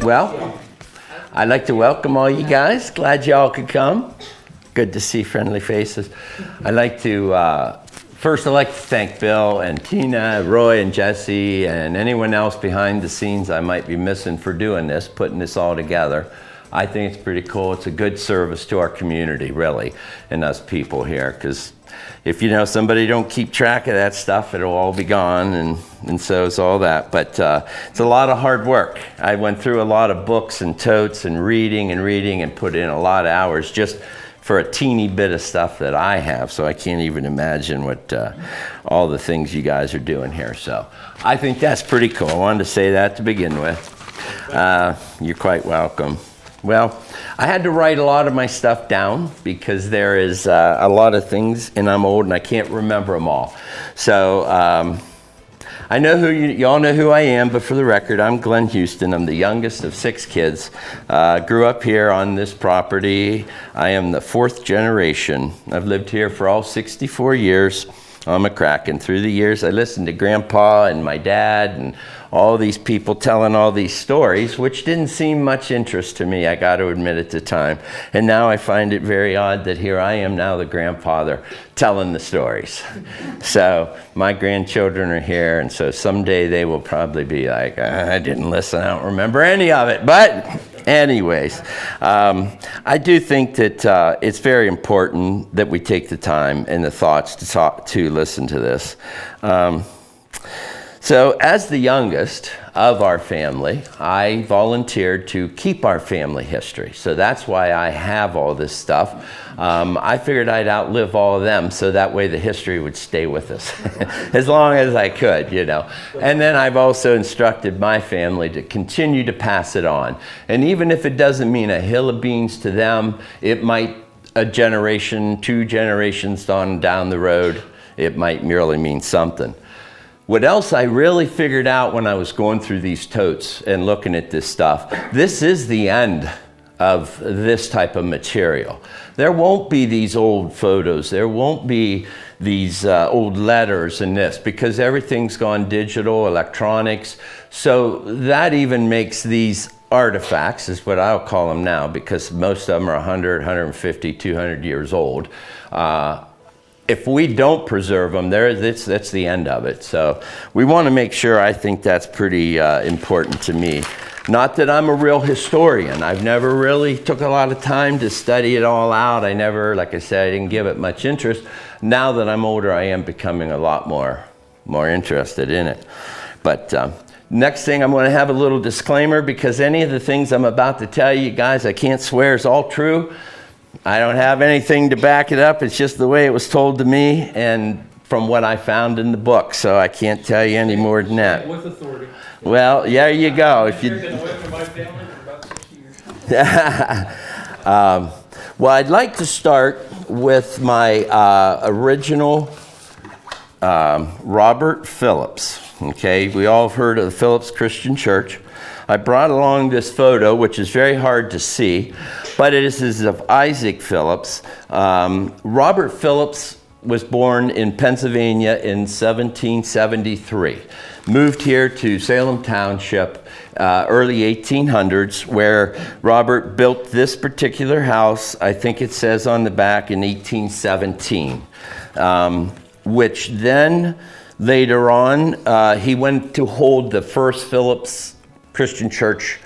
Well, I'd like to welcome all you guys. Glad y'all could come. Good to see friendly faces. I'd like to, first I'd like to thank Bill and Tina, Roy and Jesse, and anyone else behind the scenes I might be missing for doing this, putting this all together. I think it's pretty cool. It's a good service to our community, really, and us people here, because if you know somebody don't keep track of that stuff, it'll all be gone, and so is all that. But it's a lot of hard work. I went through a lot of books and totes and reading and put in a lot of hours just for a teeny bit of stuff that I have, so I can't even imagine what all the things you guys are doing here. So I think that's pretty cool. I wanted to say that to begin with. You're quite welcome. Well, I had to write a lot of my stuff down because there is a lot of things, and I'm old and I can't remember them all. So I know who you all know who I am, but for the record, I'm Glen Huston. I'm the youngest of 6 kids. Grew up here on this property. I am the 4th generation. I've lived here for all 64 years. I'm a Kraken. Through the years, I listened to Grandpa and my dad and all these people telling all these stories, which didn't seem much interest to me, I got to admit at the time. And now I find it very odd that here I am now, the grandfather, telling the stories. So my grandchildren are here, and so someday they will probably be like, I didn't listen, I don't remember any of it. But anyways, I do think that it's very important that we take the time and the thoughts to listen to this. So as the youngest of our family, I volunteered to keep our family history. So that's why I have all this stuff. I figured I'd outlive all of them so that way the history would stay with us as long as I could, you know. And then I've also instructed my family to continue to pass it on. And even if it doesn't mean a hill of beans to them, it might a generation, 2 generations down the road, it might merely mean something. What else I really figured out when I was going through these totes and looking at this stuff, this is the end of this type of material. There won't be these old photos. There won't be these old letters and this, because everything's gone digital, electronics. So that even makes these artifacts, is what I'll call them now, because most of them are 100, 150, 200 years old. If we don't preserve them, that's the end of it. So we want to make sure. I think that's pretty important to me. Not that I'm a real historian. I've never really took a lot of time to study it all out. I never, like I said, I didn't give it much interest. Now that I'm older, I am becoming a lot more interested in it. But next thing, I'm going to have a little disclaimer, because any of the things I'm about to tell you guys, I can't swear is all true. I don't have anything to back it up. It's just the way it was told to me and from what I found in the book. So I can't tell you any more than that. With authority. Well, there you go. If you. Well, I'd like to start with my original Robert Phillips. Okay, we all have heard of the Phillips Christian Church. I brought along this photo, which is very hard to see, but it is of Isaac Phillips. Robert Phillips was born in Pennsylvania in 1773. Moved here to Salem Township, early 1800s, where Robert built this particular house. I think it says on the back in 1817, which then later on, he went to hold the first Phillips Christian Church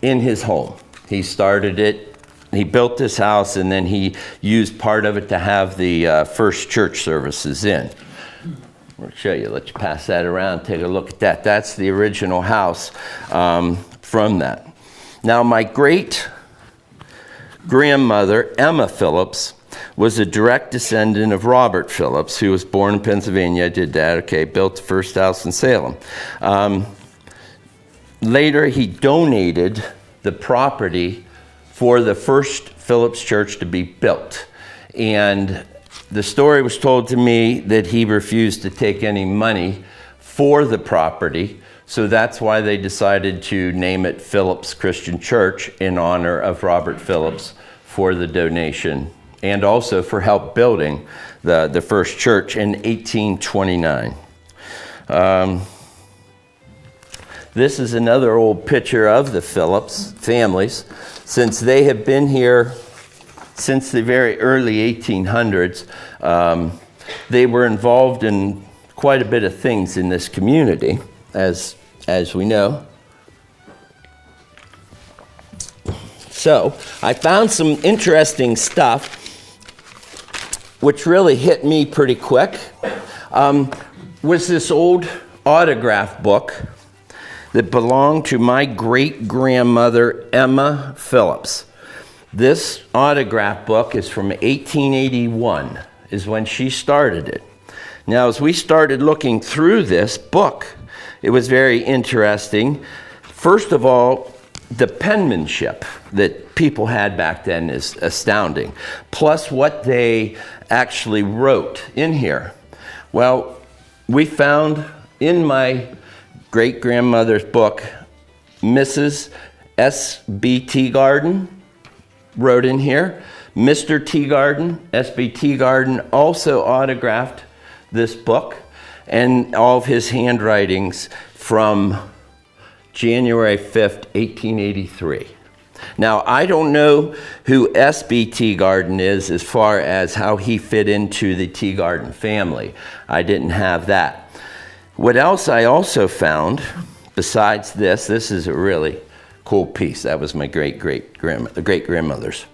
in his home. He started it, he built this house, and then he used part of it to have the first church services in. I'll show you, let you pass that around, take a look at that. That's the original house from that. Now, my great grandmother, Emma Phillips, was a direct descendant of Robert Phillips, who was born in Pennsylvania. I did that, okay, built the first house in Salem. Later, he donated the property for the first Phillips Church to be built. And the story was told to me that he refused to take any money for the property. So that's why they decided to name it Phillips Christian Church in honor of Robert Phillips for the donation and also for help building the first church in 1829. This is another old picture of the Phillips families, since they have been here since the very early 1800s. They were involved in quite a bit of things in this community, as we know. So I found some interesting stuff which really hit me pretty quick. Was this old autograph book that belonged to my great-grandmother, Emma Phillips. This autograph book is from 1881, is when she started it. Now, as we started looking through this book, it was very interesting. First of all, the penmanship that people had back then is astounding, plus what they actually wrote in here. Well, we found in my great-grandmother's book, Mrs. S.B. Teagarden wrote in here. Mr. Teagarden, S.B. Teagarden, also autographed this book, and all of his handwritings from January 5th, 1883. Now, I don't know who S.B. Teagarden is as far as how he fit into the Teagarden family. I didn't have that. What else I also found, besides this is a really cool piece. That was my great-grandmother's,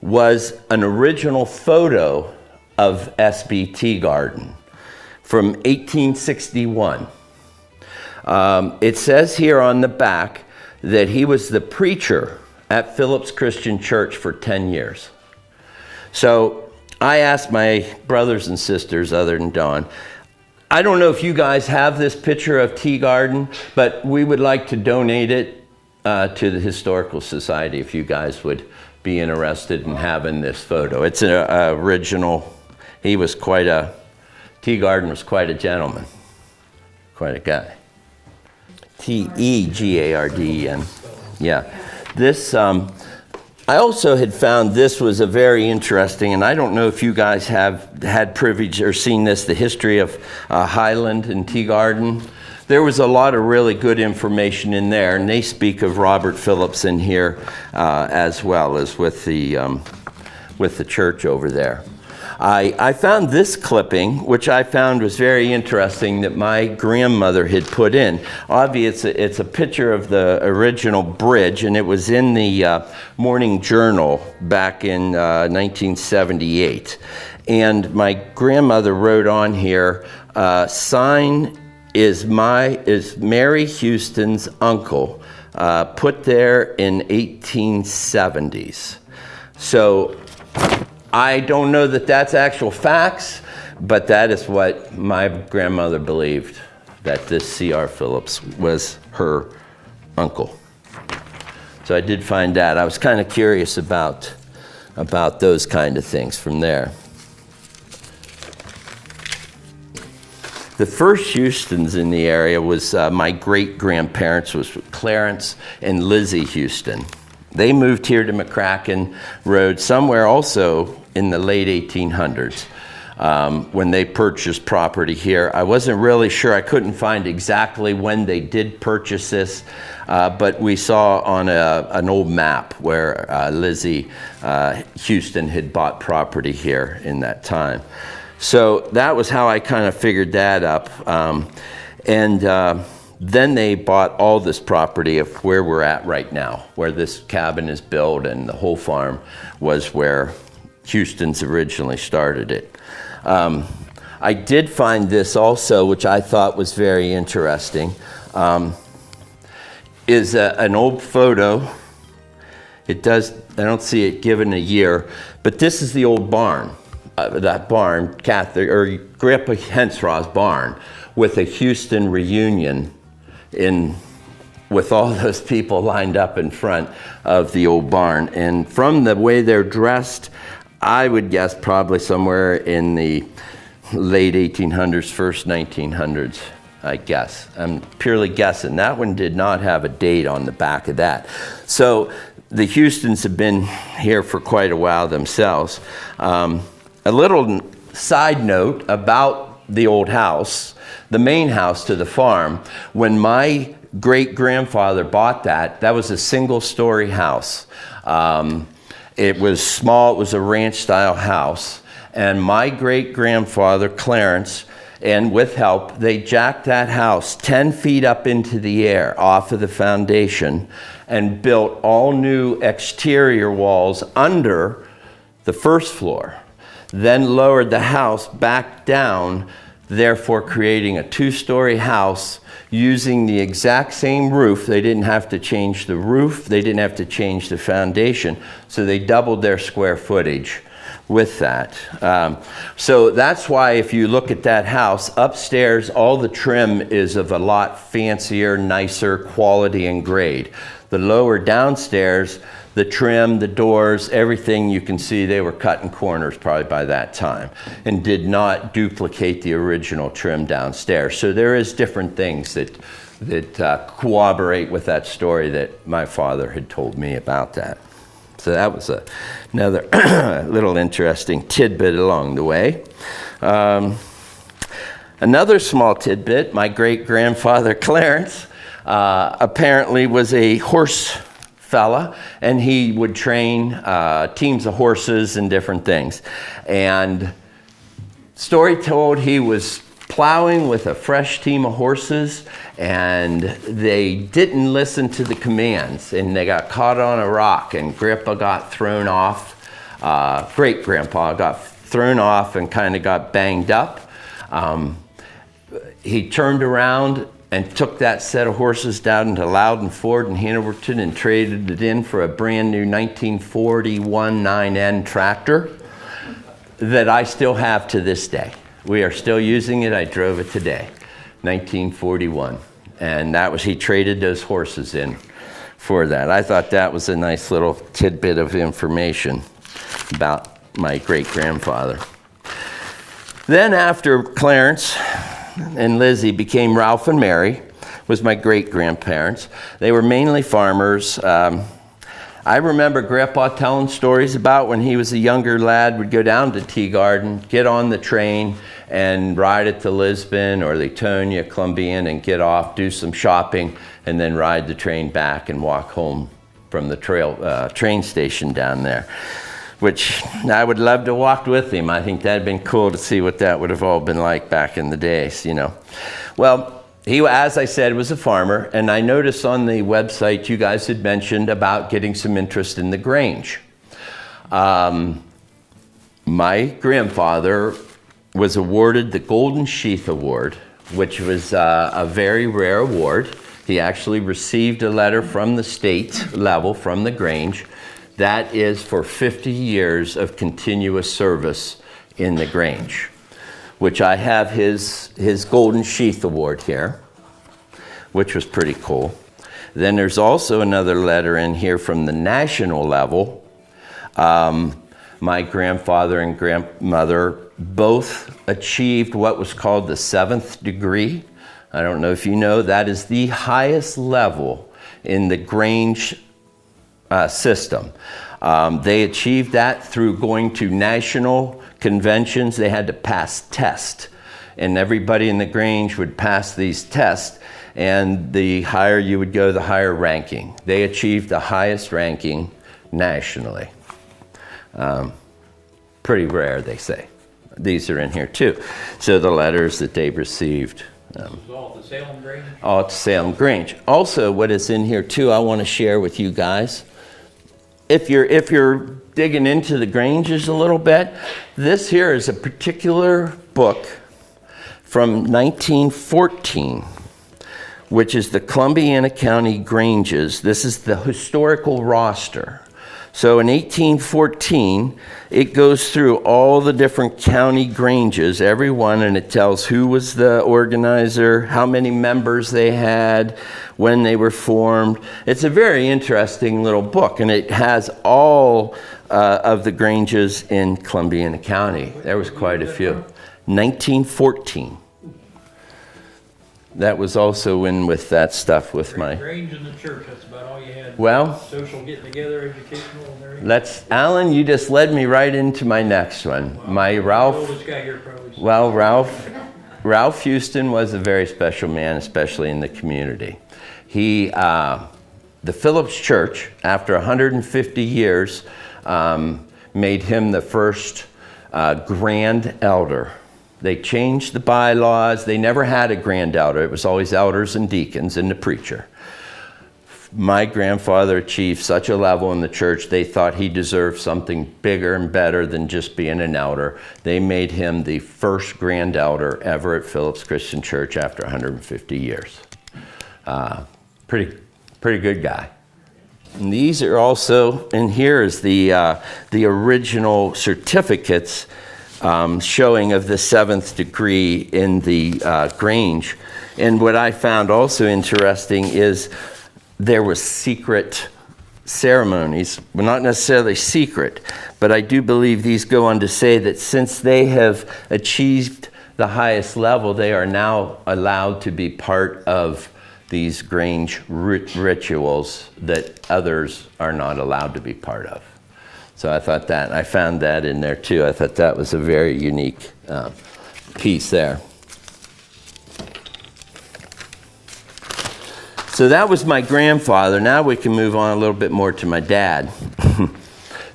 was an original photo of S.B. Teagarden from 1861. It says here on the back that he was the preacher at Phillips Christian Church for 10 years. So I asked my brothers and sisters, other than Dawn, I don't know if you guys have this picture of Teagarden, but we would like to donate it to the Historical Society if you guys would be interested in having this photo. It's an original. He was Teagarden was quite a gentleman, quite a guy. Teagarden. Yeah. This, I also had found this was a very interesting, and I don't know if you guys have had privilege or seen this, the history of Highland and Teagarden. There was a lot of really good information in there, and they speak of Robert Phillips in here as well as with the church over there. I found this clipping, which I found was very interesting, that my grandmother had put in. Obviously, it's a picture of the original bridge, and it was in the Morning Journal back in 1978. And my grandmother wrote on here, sign is Mary Huston's uncle, put there in 1870s. So I don't know that that's actual facts, but that is what my grandmother believed, that this C.R. Phillips was her uncle. So I did find that. I was kind of curious about those kind of things from there. The first Hustons in the area was my great-grandparents, was Clarence and Lizzie Huston. They moved here to McCracken Road somewhere also in the late 1800s when they purchased property here. I wasn't really sure. I couldn't find exactly when they did purchase this, but we saw on an old map where Lizzie Huston had bought property here in that time. So that was how I kind of figured that up. Then they bought all this property of where we're at right now, where this cabin is built, and the whole farm was where Huston's originally started it. I did find this also, which I thought was very interesting, is an old photo. I don't see it given a year, but this is the old barn. That barn, Grandpa Hensraw's barn, with a Huston reunion with all those people lined up in front of the old barn. And from the way they're dressed, I would guess probably somewhere in the late 1800s, first 1900s, I guess. I'm purely guessing. That one did not have a date on the back of that. So the Hustons have been here for quite a while themselves. A little side note about the old house, the main house to the farm, when my great-grandfather bought that. That was a single-story house. It was small. It was a ranch-style house. And my great-grandfather, Clarence, and with help, they jacked that house 10 feet up into the air off of the foundation and built all new exterior walls under the first floor. Then lowered the house back down, therefore creating a 2-story house using the exact same roof. They didn't have to change the roof. They didn't have to change the foundation. So they doubled their square footage with that. So that's why if you look at that house, upstairs, all the trim is of a lot fancier, nicer quality and grade. The lower downstairs, the trim, the doors, everything you can see, they were cutting corners probably by that time and did not duplicate the original trim downstairs. So there is different things that corroborate with that story that my father had told me about that. So that was another little interesting tidbit along the way. Another small tidbit, my great-grandfather Clarence apparently was a horse fella, and he would train teams of horses and different things. And story told, he was plowing with a fresh team of horses, and they didn't listen to the commands, and they got caught on a rock, and Grandpa got thrown off. Great-grandpa got thrown off and kind of got banged up. He turned around and took that set of horses down to Loudon Ford in Hanoverton and traded it in for a brand new 1941 9N tractor that I still have to this day. We are still using it. I drove it today, 1941. And that was, he traded those horses in for that. I thought that was a nice little tidbit of information about my great-grandfather. Then after Clarence and Lizzie became Ralph and Mary, was my great-grandparents. They were mainly farmers. I remember Grandpa telling stories about when he was a younger lad, would go down to Tea Garden, get on the train, and ride it to Lisbon or Latonia, Columbian, and get off, do some shopping, and then ride the train back and walk home from the train station down there, which I would love to walk with him. I think that'd been cool to see what that would have all been like back in the days, you know. Well, he, as I said, was a farmer, and I noticed on the website you guys had mentioned about getting some interest in the Grange. My grandfather was awarded the Golden Sheath Award, which was a very rare award. He actually received a letter from the state level, from the Grange, that is for 50 years of continuous service in the Grange, which I have his Golden Sheath Award here, which was pretty cool. Then there's also another letter in here from the national level. My grandfather and grandmother both achieved what was called the 7th degree. I don't know if you know, that is the highest level in the Grange system. They achieved that through going to national conventions. They had to pass tests, and everybody in the Grange would pass these tests, and the higher you would go, the higher ranking. They achieved the highest ranking nationally. Pretty rare, they say. These are in here too. So the letters that they received. This was all at the Salem Grange? All at the Salem Grange. Also, what is in here too, I want to share with you guys. If you're digging into the Granges a little bit, this here is a particular book from 1914, which is the Columbiana County Granges. This is the historical roster. So in 1814, it goes through all the different county Granges, every one, and it tells who was the organizer, how many members they had, when they were formed. It's a very interesting little book, and it has all of the Granges in Columbiana County. There was quite a few. 1914. That was also in with that stuff with my... Grange in the church, that's about all you had. Well... Social getting together, educational, and everything. Alan, you just led me right into my next one. Wow. My The Ralph... oldest guy here probably. Well, Ralph Huston was a very special man, especially in the community. The Phillips Church, after 150 years, made him the first grand elder. They changed the bylaws. They never had a grand elder. It was always elders and deacons and the preacher. My grandfather achieved such a level in the church, they thought he deserved something bigger and better than just being an elder. They made him the first grand elder ever at Phillips Christian Church after 150 years. Pretty good guy. And these are also, and here is the original certificates showing of the 7th degree in the Grange. And what I found also interesting is there was secret ceremonies, well, not necessarily secret, but I do believe these go on to say that since they have achieved the highest level, they are now allowed to be part of these Grange rituals that others are not allowed to be part of. So I thought that, I found that in there too. I thought that was a very unique piece there. So that was my grandfather. Now we can move on a little bit more to my dad.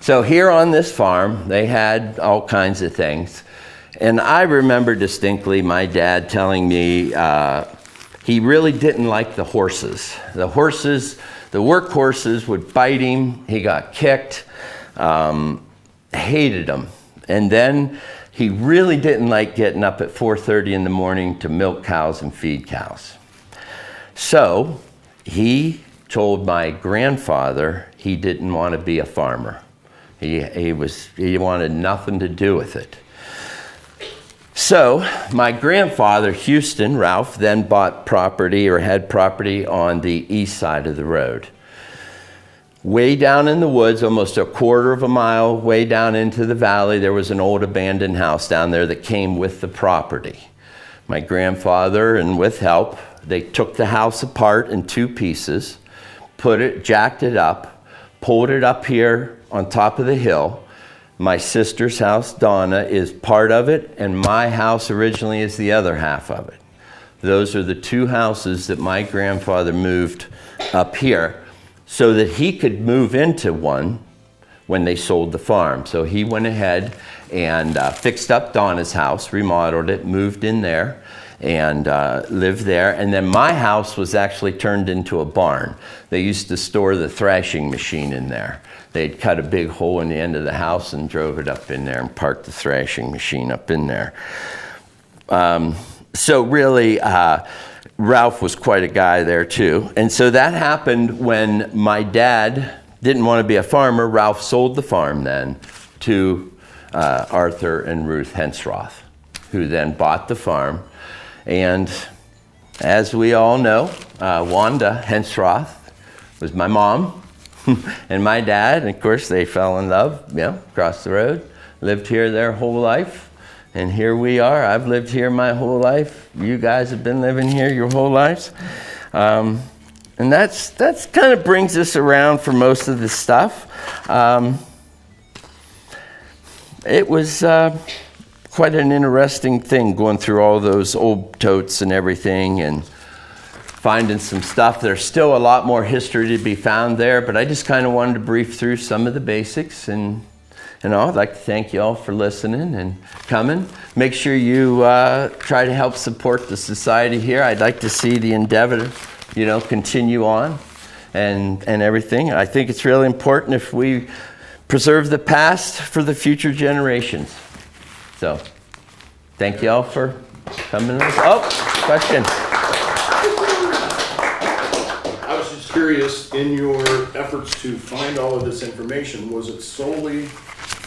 So here on this farm, they had all kinds of things. And I remember distinctly my dad telling me he really didn't like the horses. The work horses would bite him. He got kicked, hated them. And then he really didn't like getting up at 4:30 in the morning to milk cows and feed cows. So he told my grandfather he didn't want to be a farmer. He wanted nothing to do with it. So my grandfather, Huston, Ralph, then bought property or had property on the east side of the road. Way down in the woods, almost a quarter of a mile way down into the valley, there was an old abandoned house down there that came with the property. My grandfather, and with help, they took the house apart in 2 pieces, jacked it up, pulled it up here on top of the hill. My sister's house, Donna, is part of it, and my house originally is the other half of it. Those are the 2 houses that my grandfather moved up here so that he could move into one when they sold the farm. So he went ahead and fixed up Donna's house, remodeled it, moved in there, and lived there. And then my house was actually turned into a barn. They used to store the thrashing machine in there. They'd cut a big hole in the end of the house and drove it up in there and parked the thrashing machine up in there. So really, Ralph was quite a guy there too. And so that happened when my dad didn't want to be a farmer. Ralph sold the farm then to Arthur and Ruth Hensroth, who then bought the farm. And as we all know, Wanda Hensroth was my mom and my dad. And of course, they fell in love, across the road, lived here their whole life. And here we are. I've lived here my whole life. You guys have been living here your whole lives. And that's kind of brings us around for most of the stuff. It was quite an interesting thing going through all those old totes and everything and finding some stuff. There's still a lot more history to be found there, but I just kind of wanted to brief through some of the basics. And I'd like to thank you all for listening and coming. Make sure you try to help support the society here. I'd like to see the endeavor, continue on and everything. I think it's really important if we preserve the past for the future generations. So, thank you all for coming. Oh, question. I was just curious, in your efforts to find all of this information, was it solely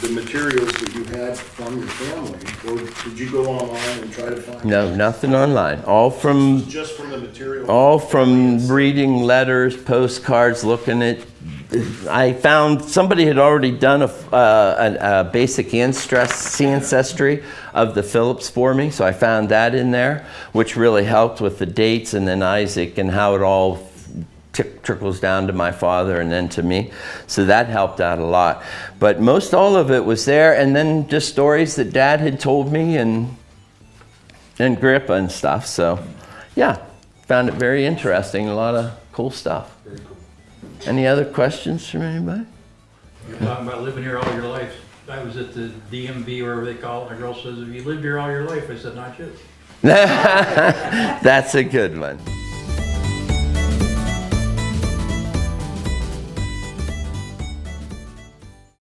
the materials that you had from your family, or did you go online and try to find? No, nothing online. All from just from the material. All from reading letters, postcards, looking at. I found somebody had already done a basic ancestry of the Phillips for me, so I found that in there, which really helped with the dates and then Isaac and how it all trickles down to my father and then to me. So that helped out a lot. But most all of it was there, and then just stories that Dad had told me and Grandpa and stuff. So yeah, found it very interesting. A lot of Cool stuff. Very cool. Any other questions from anybody? You're talking about living here all your life. I was at the DMV, wherever they call it, and the girl says, "Have you lived here all your life?" I said, "Not yet." That's a good one.